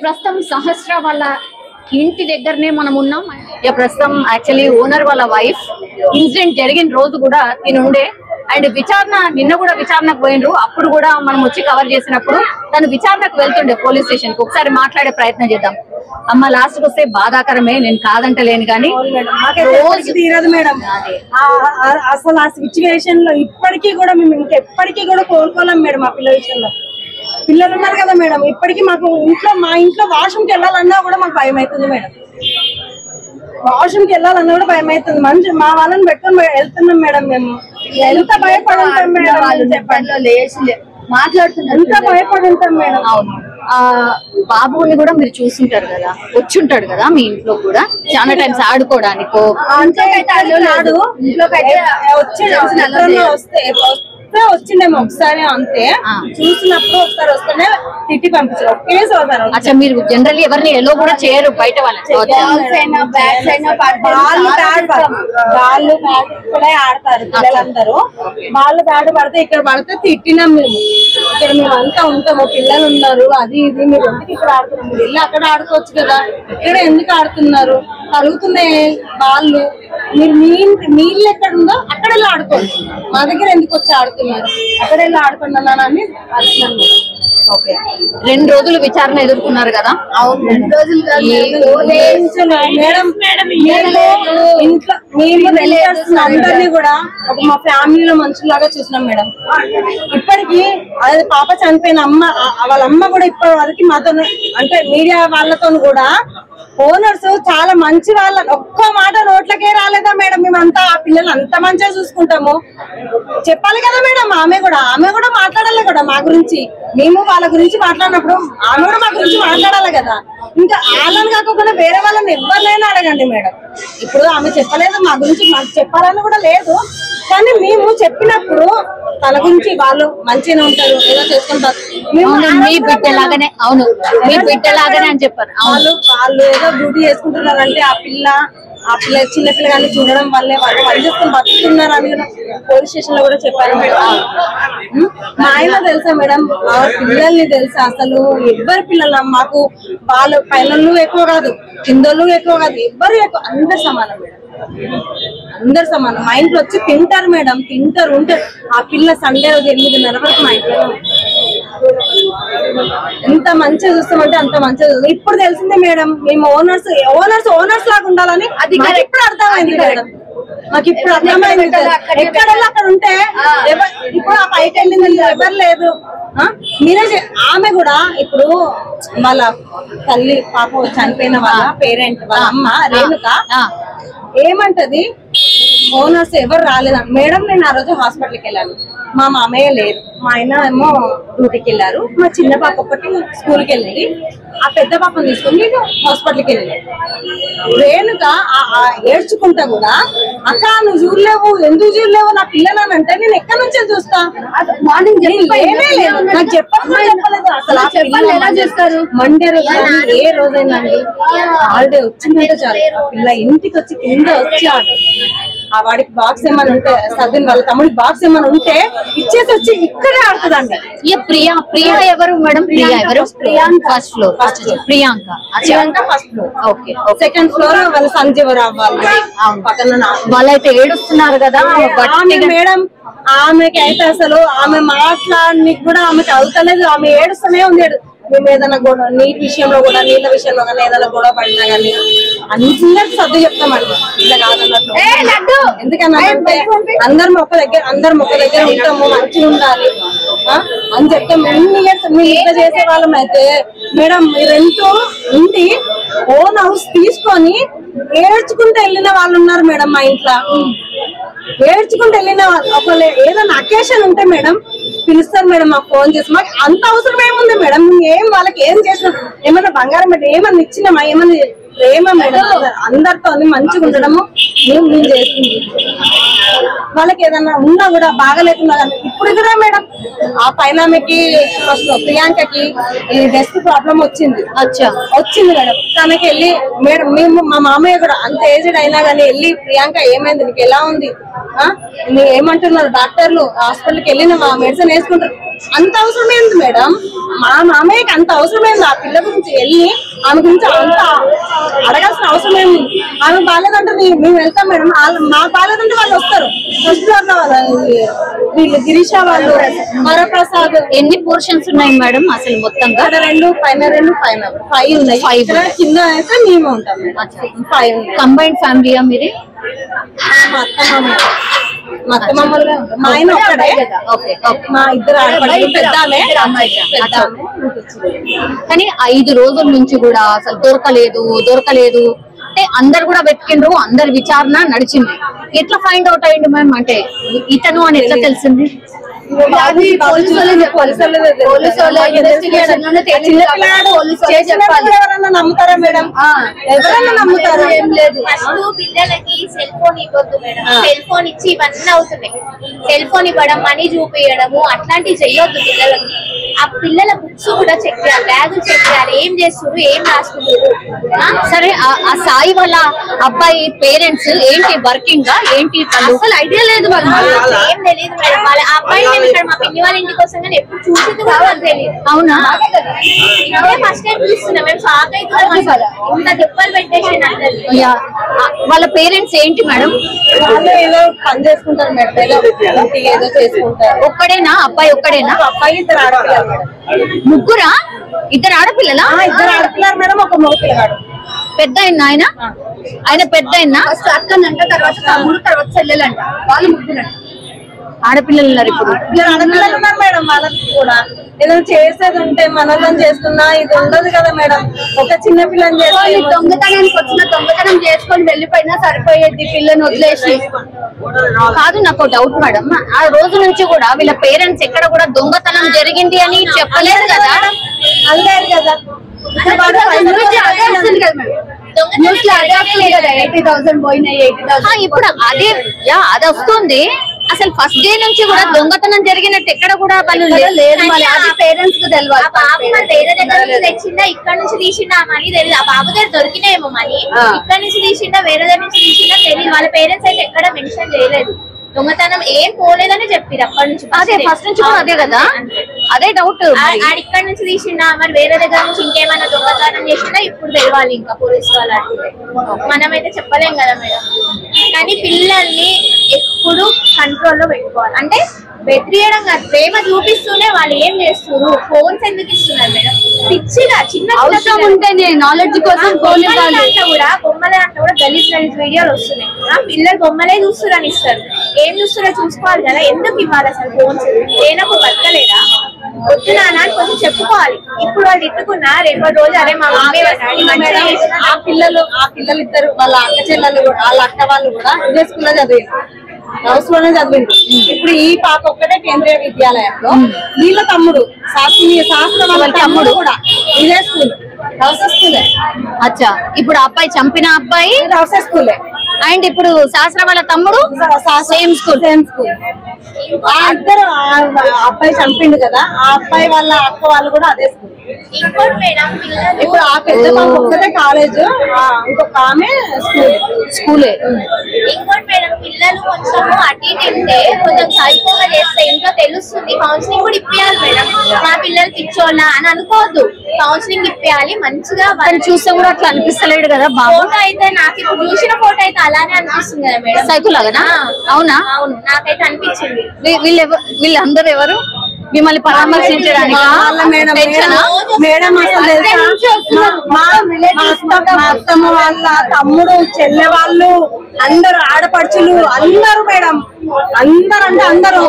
ప్రస్తుతం సహస్ర వాళ్ళ ఇంటి దగ్గరనే మనం ఉన్నాం. ప్రస్తుతం యాక్చువల్లీ ఓనర్ వాళ్ళ వైఫ్ ఇన్సిడెంట్ జరిగిన రోజు కూడా తినుండే అండ్ నిన్న కూడా విచారణకు పోయినరు. అప్పుడు కూడా మనం వచ్చి కవర్ చేసినప్పుడు తను విచారణకు వెళ్తుండే పోలీస్ స్టేషన్ కి. ఒకసారి మాట్లాడే ప్రయత్నం చేద్దాం. అమ్మ లాస్ట్ వస్తే బాధాకరమే, నేను కాదంటలేను కానీ రోజు తీరదు మేడం. అసలు ఆ సిచ్యువేషన్ లో ఇప్పటికీ కూడా మేము ఇంకెప్పటికీ కూడా కోరుకోలేం మేడం. ఆ పిల్లల విషయంలో పిల్లలు ఉన్నారు కదా మేడం, ఇప్పటికీ మాకు మా ఇంట్లో వాష్రూమ్కి వెళ్ళాలన్నా కూడా మాకు భయం అవుతుంది మేడం. వాష్రూమ్కి వెళ్ళాలన్నా కూడా భయం అవుతుంది. మా వాళ్ళని పెట్టుకొని వెళ్తున్నాం మేడం. మేము ఎంత భయపడి ఉంటాం మేడం, చెప్పండి. మాట్లాడుతున్నారు ఎంత భయపడి ఉంటాం మేడం. అవును, బాబుని కూడా మీరు చూస్తుంటారు కదా, వచ్చుంటాడు కదా మీ ఇంట్లో కూడా చాలా టైమ్స్ ఆడుకోవడానికో. వచ్చిండేమో ఒకసారి అంతే, చూసినప్పుడు ఒకసారి వస్తేనే తిట్టి పంపించారు. ఒకేసారి అచ్చా, మీరు జనరల్లీ ఎవరిని ఎలో కూడా చేయరు బయట వాళ్ళని? వాళ్ళు ఇక్కడే ఆడతారు పిల్లలందరూ. వాళ్ళు బ్యాట్ పడితే ఇక్కడ పడితే తిట్టినాం మేము. ఇక్కడ మేము అంతా ఉంటాము, పిల్లలు ఉన్నారు, అది ఇది, మీరు ఎందుకు ఇక్కడ ఆడుతున్నారు? మీరు వెళ్ళి అక్కడ ఆడుకోవచ్చు కదా, ఇక్కడ ఎందుకు ఆడుతున్నారు? కలుగుతున్నాయి వాళ్ళు. మీరు మీ ఇల్లు ఎక్కడ ఉందో అక్కడ వెళ్ళి ఆడుకోవచ్చు, మా దగ్గర ఎందుకు వచ్చి ఆడుతున్నారు? అక్కడ వెళ్ళి ఆడుకున్నానని అడుగుతున్నాను. ఓకే, 2 రోజులు విచారణ ఎదుర్కొన్నారు కదా? అవును, 2 రోజులు మేడం. ఇంట్లో మేము అందరినీ కూడా ఒక మా ఫ్యామిలీలో మనుషులాగా చూసినాం మేడం. ఇప్పటికి అదే పాప చనిపోయిన వాళ్ళ అమ్మ కూడా ఇప్పటి వరకు మాతో, అంటే మీడియా వాళ్ళతో కూడా ఓనర్స్ చాలా మంచి వాళ్ళ, ఒక్క మాట నోట్లకే రాలేదా మేడం? మేమంతా ఆ పిల్లలు అంత మంచిగా చూసుకుంటాము, చెప్పాలి కదా మేడం. ఆమె కూడా మాట్లాడాలి కూడా మా గురించి. మేము వాళ్ళ గురించి మాట్లాడినప్పుడు ఆమె కూడా మా గురించి మాట్లాడాలి కదా. ఇంకా వాళ్ళని కాకుండా వేరే వాళ్ళని ఎవరినైనా అడగండి మేడం. ఇప్పుడు ఆమె చెప్పలేదు మా గురించి, మాకు చెప్పాలని కూడా లేదు. కానీ మేము చెప్పినప్పుడు తన గురించి వాళ్ళు మంచిగానే ఉంటారు, ఏదో చేసుకుంటారు. మీ బిడ్డలాగానే, అవును మీ బిడ్డలాగానే అని చెప్పారు. వాళ్ళు ఏదో డ్యూటీ చేసుకుంటున్నారంటే ఆ పిల్ల చిన్న పిల్లగాన్ని చూడడం వల్లే వాళ్ళు పనిచేసుకుని బతుకుతున్నారు అని పోలీస్ స్టేషన్ లో కూడా చెప్పారు మేడం. మా ఆయన తెలుసా మేడం, మా పిల్లల్ని తెలుసా? అసలు ఎవ్వరి పిల్లలు మాకు, వాళ్ళు పైనలు ఎక్కువ కాదు, కిందోళ్ళు ఎక్కువ కాదు, ఎవ్వరు ఎక్కువ, అందరు సమానం మేడం, అందరు సమానం. మా ఇంట్లో వచ్చి తింటారు మేడం, ఉంటారు. ఆ పిల్ల సండే రోజు 8:30 వరకు మా ఇంట్లో ఎంత మంచిగా చూస్తామంటే అంత మంచిగా చూస్తాం. ఇప్పుడు తెలిసిందే మేడం, మేము ఓనర్స్ లాగా ఉండాలని అది ఇప్పుడు అర్థమైంది మేడం. మాకు ఇప్పుడు అర్థమైంది. ఎక్కడ అక్కడ ఉంటే ఇప్పుడు ఆ పైకి వెళ్ళింది ఎవరు లేదు. మీరే ఆమె కూడా ఇప్పుడు వాళ్ళ తల్లి పాప చనిపోయిన వాళ్ళ పేరెంట్ వాళ్ళ అమ్మ రేణుక ఏమంటది, ఓనర్స్ ఎవరు రాలేదండి మేడం. నేను ఆ రోజు హాస్పిటల్కి వెళ్ళాను, మా మామయ్య లేరు, మా ఆయన ఏమో డ్యూటీకి వెళ్ళారు, మా చిన్న పాప ఒకటి స్కూల్కి వెళ్ళింది, ఆ పెద్ద పాపను తీసుకుని నేను హాస్పిటల్కి వెళ్ళాను. రేణుక ఏడ్చుకుంటా కూడా, అక్క నువ్వు చూడలేవు, ఎందుకు చూడలేవు నా పిల్లలని అంటే, నేను ఎక్కడి నుంచి చూస్తా? మార్నింగ్ ఏమీ లేదు, నాకు చెప్పలేదు అసలు. ఎలా చేస్తారు? మండే రోజు ఏ రోజైనా అండి హాలిడే వచ్చిందంటే చాలు, పిల్ల ఇంటికి వచ్చి కింద వచ్చి ఆ వాడికి బాక్స్ ఏమైనా ఉంటే, సదిన్ వాళ్ళ తమ్ముడికి బాక్స్ ఏమైనా ఉంటే ఇచ్చేసి వచ్చి ఇక్కడే ఆడుతుందండి. ప్రియా ఎవరు మేడం? ప్రియా ఎవరు? Priyanka first floor. Priyanka first floor. Okay, second floor వాళ్ళ సంజీవరావు వాళ్ళు పక్కన. వాళ్ళైతే ఏడుస్తున్నారు కదా మేడం. ఆమెకి అయితే అసలు ఆమె మాట్లాడడానికి కూడా ఆమెకి అవుతలేదు, ఆమె ఏడుస్తూనే ఉంది. మేము ఏదైనా గొడవ, నీటి విషయంలో కూడా, నీళ్ళ విషయంలో కానీ ఏదైనా గొడవ పడినా కానీ అందరికి సర్దు చెప్తామండి, ఇట్లా కాదన్నట్టు. ఎందుకన్నా అందరం ఒక దగ్గర ఉంటాము, మంచిగా ఉండాలి అని చెప్తాం. ఎన్ని ఇయర్స్ మేము ఇట్లా చేసే వాళ్ళం అయితే మేడం, మీరెంతో ఉండి ఓన్ హౌస్ తీసుకొని ఏడ్చుకుంటూ వెళ్ళిన వాళ్ళు ఉన్నారు మేడం. మా ఇంట్లో ఏడ్చుకుంటూ వెళ్ళిన వాళ్ళు, ఒకవేళ ఏదైనా అకేషన్ ఉంటే మేడం పిలుస్తారు మేడం, మాకు ఫోన్ చేసి. మాకు అంత అవసరం ఏముంది మేడం? ఏం వాళ్ళకి ఏం చేసినాం? ఏమన్నా బంగారం పెట్టి ఏమన్నా ఇచ్చినామా? ఏమన్నా ప్రేమ మేడం, అందరితో మంచిగా ఉండడము మేము చేస్తుంది. వాళ్ళకి ఏదన్నా ఉన్నా కూడా బాగాలేకున్నా కానీ ఇప్పుడు కూడా మేడం ఆ పైనామెకి ఫస్ట్ ప్రియాంకకి ఈ డెస్క్ ప్రాబ్లం వచ్చింది మేడం. తనకి వెళ్ళి మేడం, మేము మా మామయ్య కూడా అంత ఏజ్డ్ అయినా కానీ వెళ్ళి, ప్రియాంక ఏమైంది, నీకు ఎలా ఉంది, నువ్వు ఏమంటున్నారు డాక్టర్లు, హాస్పిటల్కి వెళ్ళిన మెడిసిన్ వేసుకుంటారు, అంత అవసరం ఏంది మేడం? మా మామయ్యకి అంత అవసరం ఏంది? ఆ పిల్ల గురించి వెళ్ళి ఆమె గురించి అంత అడగాల్సిన అవసరం ఏమి? ఆమె బాగాలేదంటే మేము వెళ్తాం మేడం. మాకు బాగాలేదంటే వాళ్ళు వస్తారు. ఫస్ట్ ఫ్లోర్ లో వీళ్ళు గిరీష వాళ్ళు, వరప్రసాద్. ఎన్ని పోర్షన్స్ ఉన్నాయి మేడం అసలు మొత్తంగా? అక్కడ 2 పైన 2 పైన 5 ఉన్నాయి. 5 కింద అయితే మేము ఉంటాం మేడం. 5 కంబైన్డ్ ఫ్యామిలీయా మీది? మా అత్తమ్మలు మా ఆయన ఒక్కడే. మా ఇద్దరు ఆడపడులు, పెద్ద ఆమె. కానీ 5 రోజుల నుంచి కూడా అసలు దొరకలేదు అంటే అందరు కూడా వెతికిండ్రు, అందరి విచారణ నడిచింది. ఎట్లా ఫైండ్ అవుట్ అయ్యింది మ్యామ్? అంటే ఇతను అని ఎట్లా తెలిసింది? ఎవరన్నా నమ్ముతారా మేడం? ఎవరన్నా నమ్ముతారా? ఏం లేదు. పిల్లలకి సెల్ ఫోన్ ఇవ్వద్దు మేడం. సెల్ ఫోన్ ఇచ్చి ఇవన్నీ అవుతున్నాయి. సెల్ ఫోన్ ఇవ్వడం, మనీ చూపించడము అట్లాంటివి చెయ్యొద్దు పిల్లలకి. ఆ పిల్లల బుక్స్ కూడా చెక్ చేయాలి, బ్యాగులు చెక్ చేయాలి, ఏం చేస్తున్నారు, ఏం రాసుకుంటారు. సరే, ఆ సాయి వాళ్ళ అబ్బాయి పేరెంట్స్ ఏంటి, వర్కింగ్ ఏంటి? అసలు ఐడియా లేదు, ఏం తెలియదు మేడం. వాళ్ళ అబ్బాయి మేము ఇక్కడ మా పిన్ని వాళ్ళ ఇంటికి వస్తాం కానీ ఎప్పుడు చూసింది కూడా వాళ్ళకి తెలియదు. అవునా? ఇదే ఫస్ట్ టైం చూస్తున్నాం మేము. షాక్ అవుతున్నాం, ఇంత దెబ్బలు పెట్టేసి. వాళ్ళ పేరెంట్స్ ఏంటి మేడం? వాళ్ళు ఏదో పని చేసుకుంటారు మేడం, ఏదో చేసుకుంటారు. ఒక్కడేనా అబ్బాయి? ఒక్కడేనా అబ్బాయి? ఇద్దరు ఆడపిల్లలు మేడం. ముగ్గురా? ఇద్దరు ఆడపిల్లలా? ఇద్దరు ఆడపిల్లలు మేడం, ఒక మగ పిల్లగాడు. పెద్ద ఆయన పెద్ద ఫస్ట్ అక్కనంట, తర్వాత తమ్ముడు, తర్వాత చెల్లెలంట. వాళ్ళు ముగ్గురంట. ఆడపిల్లలు ఉన్నారు ఇప్పుడు. ఆడపిల్లలు ఉన్నారు మేడం. వాళ్ళకి కూడా ఏదైనా చేసేది ఉంటే మనలో చేసుకున్నా ఇది ఉండదు కదా మేడం. ఒక చిన్న పిల్లని చేసుకొని దొంగతనానికి వచ్చిన దొంగతనం చేసుకొని వెళ్ళిపోయినా సరిపోయేది పిల్లని వదిలేసి. కాదు, నాకు డౌట్ మేడం, ఆ రోజు నుంచి కూడా వీళ్ళ పేరెంట్స్ ఎక్కడ కూడా దొంగతనం జరిగింది అని చెప్పలేదు కదా? అనలేదు కదా. ఇప్పుడు అదే అది వస్తుంది. అసలు ఫస్ట్ డే నుంచి కూడా దొంగతనం జరిగినట్టు ఎక్కడ కూడా వాళ్ళు లేదు. పేరెంట్స్ కు తెలియదు. ఆ బాబు మరి వేరే దగ్గర నుంచి తెచ్చిందా, ఇక్కడ నుంచి తీసిందా మనీ తెలియదు. ఆ బాబు దగ్గర దొరికినాయేమో మనీ, ఇక్కడ నుంచి తీసిందా వేరే దగ్గర నుంచి తీసిందా తెలియదు. వాళ్ళ పేరెంట్స్ అయితే ఎక్కడ మెన్షన్ చేయలేదు. దొంగతనం ఏం పోలేదని చెప్పారు అప్పటి నుంచి. అదే ఫస్ట్ నుంచి కూడా అదే కదా, అదే డౌట్. ఇక్కడ నుంచి తీసిండా, మరి వేరే దగ్గర నుంచి ఇంకేమైనా దొంగతనం చేసిందా ఇప్పుడు తెలియాలి. ఇంకా పోలీసు వాళ్ళు అడిగితే మనమైతే చెప్పలేం కదా మేడం. కానీ పిల్లల్ని ఎప్పుడు కంట్రోల్లో పెట్టుకోవాలి. అంటే బెదిరియడం కాదు, ప్రేమ చూపిస్తూనే వాళ్ళు ఏం చేస్తున్నారు. ఫోన్స్ ఎందుకు ఇస్తున్నారు మేడం? పిచ్చిగా చిన్న అవసరం ఉంటేనే నాలెడ్జ్ కోసం బొమ్మల దాంట్లో కూడా గలీజ్ వీడియోలు వస్తున్నాయి. పిల్లలు బొమ్మలే చూస్తురని ఇస్తారు. ఏం చూస్తారో చూసుకోవాలి కదా. ఎందుకు ఇవ్వాలి అసలు ఫోన్స్? లేనప్పుడు బతకలేదా? వద్దునా అని కొంచెం చెప్పుకోవాలి. ఇప్పుడు వాళ్ళు ఇట్టుకున్నా రేపటి రోజు అరే మా మమ్మీ ఆ పిల్లలు ఇద్దరు వాళ్ళ అక్క చెల్లెలు కూడా, వాళ్ళ అక్క వాళ్ళు కూడా ఇదే స్కూల్లో చదివారు, హౌస్ లోనే చదివింది. ఇప్పుడు ఈ పాప ఒక్కటే కేంద్రీయ విద్యాలయంలో, వీళ్ళ తమ్ముడు శాస్త్రం వాళ్ళ తమ్ముడు కూడా ఇదే స్కూల్, హౌస్ స్కూలే. అచ్చా, ఇప్పుడు అబ్బాయి చంపిన అబ్బాయి హౌస్ స్కూలే, అండ్ ఇప్పుడు శాస్త్ర వాళ్ళ తమ్ముడు సేమ్ స్కూల్. ఆ ఇద్దరు అబ్బాయి చంపిండు కదా, ఆ అబ్బాయి వాళ్ళ అక్క వాళ్ళు కూడా అదే స్కూల్. ఇంకోటి మేడం, పిల్లలు ఇప్పుడు ఆ పెద్ద పాప ఒక్కటే కాలేజ్, ఇంకొక ఆమె స్కూలే. ఇంకోటి మేడం, పిల్లలు కొంచెం అటు ఇటు ఉంటే కొంచెం సైకోగా చేస్తే ఇంట్లో తెలుస్తుంది. కౌన్సిలింగ్ కూడా ఇప్పియాలి మేడం. మా పిల్లలు పిచ్చోళ్ళ అని అనుకోవద్దు, కౌన్సిలింగ్ ఇప్పియాలి. మంచిగా వాళ్ళు చూస్తే కూడా అట్లా అనిపిస్తలేడు కదా బాబు. ఫోటో అయితే నాకు ఇప్పుడు చూసిన ఫోటో అయితే అలానే అనిపిస్తుంది కదా మేడం. సైకో లాగానా? అవునా? అవును, నాకైతే అనిపించింది. వీళ్ళందరూ ఎవరు మిమ్మల్ని పరామర్శించడానికి? మేడం అసలు మా అత్తమ్మ వాళ్ళ తమ్ముడు, చెల్లె వాళ్ళు, అందరు ఆడపడుచులు అందరు మేడం, అందరు అంటే అందరు.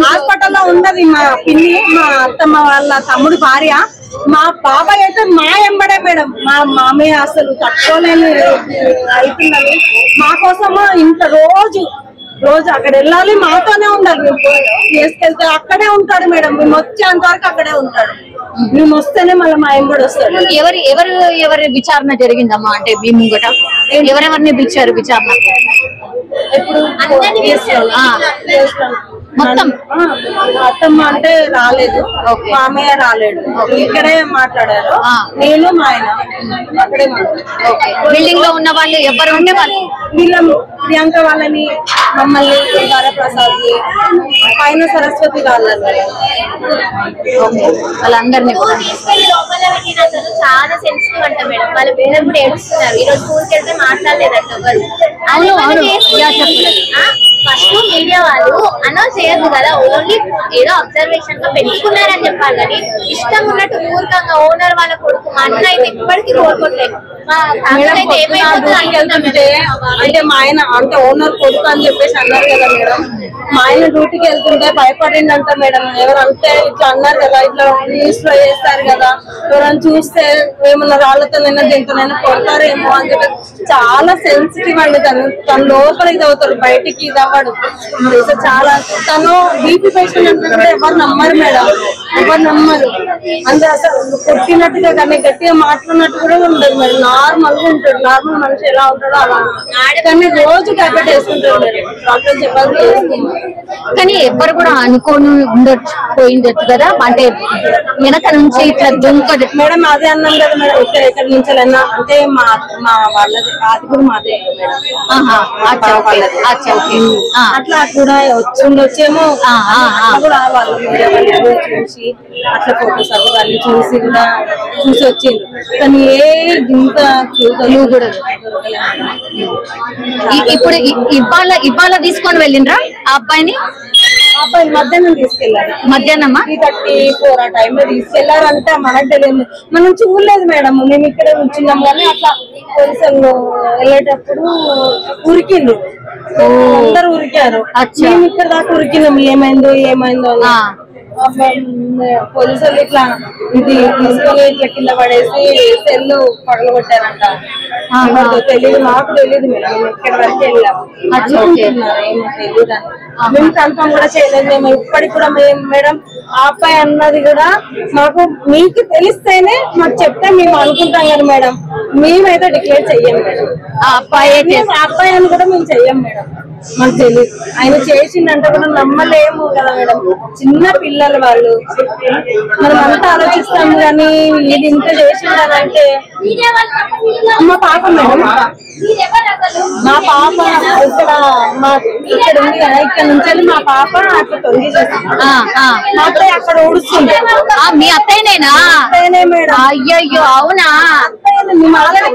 హాస్పిటల్లో ఉన్నది మా పిన్ని, మా అత్తమ్మ వాళ్ళ తమ్ముడు భార్య. మా బాబాయ్ అయితే మా ఎంబడే మేడం. మా మామయ్య అసలు తట్టుకోలేని అవుతున్నది. మా కోసము ఇంత రోజు అక్కడ వెళ్ళాలి, మాతోనే ఉండాలి. తీసుకెళ్తే అక్కడే ఉంటాడు మేడం. మేము వచ్చేంత వరకు అక్కడే ఉంటాడు. మేము వస్తేనే మళ్ళీ మా ఎంబడి వస్తాడు. ఎవరి విచారణ జరిగిందమ్మా? అంటే మీ ముంగట ఎవరెవరిని పిలిచారు విచారణ? ఇప్పుడు మొత్తం అత్తమ్మ అంటే రాలేదు, మామయ్య రాలేడు, ఇక్కడే మాట్లాడారు. నేను మా ఆయన అక్కడే మాట్లాడారు. బిల్డింగ్ లో ఉన్న వాళ్ళు ఎవరు ఉంటే వాళ్ళు వీళ్ళ ప్రియాంక వాళ్ళని, మమ్మల్ని, వరప్రసాద్ పైన సరస్వతి వాళ్ళని వాళ్ళందరినీ చాలా సెన్సిటివ్ అంట మేడం. వాళ్ళ పిల్లలు కూడా ఏడుస్తున్నారు. ఈ రోజు స్కూల్కి వెళ్తే మాట్లాడలేదంట ఎవరు. ఫస్ట్ మీడియా వాళ్ళు అనౌన్స్ చేయొద్దు కదా, ఓన్లీ ఏదో అబ్జర్వేషన్ గా పెంచుకున్నారని చెప్పాలి. కానీ ఇష్టం ఉన్నట్టు మూర్ఖంగా ఓనర్ వాళ్ళ కొడుకు మా అన్న అయితే ఇప్పటికీ కోరుకోవట్లేదు. మా ఫ్యామిలీ అయితే ఏమైపోతుంది అంటే మా ఆయన అంటే ఓనర్ కొడుకు అని చెప్పేసి అన్నారు కదా మేడం. మా ఆయన డ్యూటీకి వెళ్తుంటే భయపడిందంట మేడం. ఎవరంటే ఇట్లా అన్నారు కదా, ఇట్లా న్యూస్ లో చేస్తారు కదా, ఎవరైనా చూస్తే ఏమన్నా రాళ్లతోనైనా దీంతోనైనా కొడతారేమో అని చెప్పి చాలా సెన్సిటివ్ అండి. తన లోపల ఇది అవుతాడు, బయటికి ఇది అవ్వడు. చాలా తను బీపీ పేషెంట్ అంటే కూడా ఎవరు నమ్మరు మేడం, ఎవరు నమ్మరు. అంటే అసలు కొట్టినట్టుగా కానీ గట్టిగా మాట్లాడినట్టు కూడా ఉండదు మేడం. నార్మల్ గా ఉంటాడు, నార్మల్ మనిషి ఎలా ఉంటాడో అలా. కానీ రోజు టాబ్లెట్ వేసుకుంటాడు మేడం, డాక్టర్ చెప్పాలి. కానీ ఎవ్వరు కూడా అనుకోని పోయిండొచ్చు కదా, అంటే వెనక నుంచి ఇట్లా దుంకదు మేడం. అదే అన్నాం కదా మేడం, ఎక్కడి నుంచి అంటే మా వాళ్ళది అది కూడా మాదే మేడం. అట్లా కూడా వచ్చేమో కూడా వాళ్ళు చూసి అట్లా ఫోటోస్ అవి చూసి కూడా చూసి వచ్చిండ్రు. కానీ ఏ ఇంత కూడా ఇప్పుడు ఇవాళ తీసుకొని వెళ్ళిండ్రా ఆ అబ్బాయిని? అబ్బాయి మధ్యాహ్నం తీసుకెళ్లారు. మధ్యాహ్నమా 3:34 ఆ టైంలో తీసుకెళ్లారంటే మనకు తెలియదు, మనం చూడలేదు మేడం. మేము ఇక్కడే ఉంచున్నాం కానీ అట్లా పోలీసులు వెళ్ళేటప్పుడు ఉరికిండ్రు, అందరు ఉరికారు. మేము ఇక్కడ దాకా ఉరికినాం, ఏమైందో ఏమైందో అని. పోలీసులు ఇట్లా ఇది తీసుకొని ఇట్లా కింద పడేసి సెల్లు పగలగొట్టారంట. తెలియదు, మాకు తెలియదు మేడం. మేము ఇక్కడ వరకు వెళ్ళాము, ఏమో తెలియదు అని. మేము కన్ఫర్మ్ కూడా చేయలేదు. మేము ఇప్పటికి కూడా మేడం ఆ అబ్బాయి అన్నది కూడా మాకు మీకు తెలిస్తేనే మాకు చెప్తే మేము అనుకుంటాం కదా మేడం. మేమైతే డిక్లేర్ చెయ్యం మేడం. ఆ అబ్బాయి అని కూడా మేము చెయ్యం మేడం. మాకు తెలియదు. ఆయన చేసిందంటే కూడా నమ్మలేము కదా మేడం. చిన్న పిల్లలు వాళ్ళు, మనం అంతా ఆలోచిస్తాం కానీ ఇది ఇంత చేసిందంటే. మా పాప మేడం, మా పాప ఇక్కడ ఉంది కదా, ఇక్కడ నుంచి మా పాప అట్లా తొంగి చేస్తుంది. మా అత్తయ్య అక్కడ ఊడుస్తుంది. మీ అత్తయ్యనేనా? అత్తయ్యనే మేడం. అయ్యయ్యో అవునా? మేము ఆల్రెడీ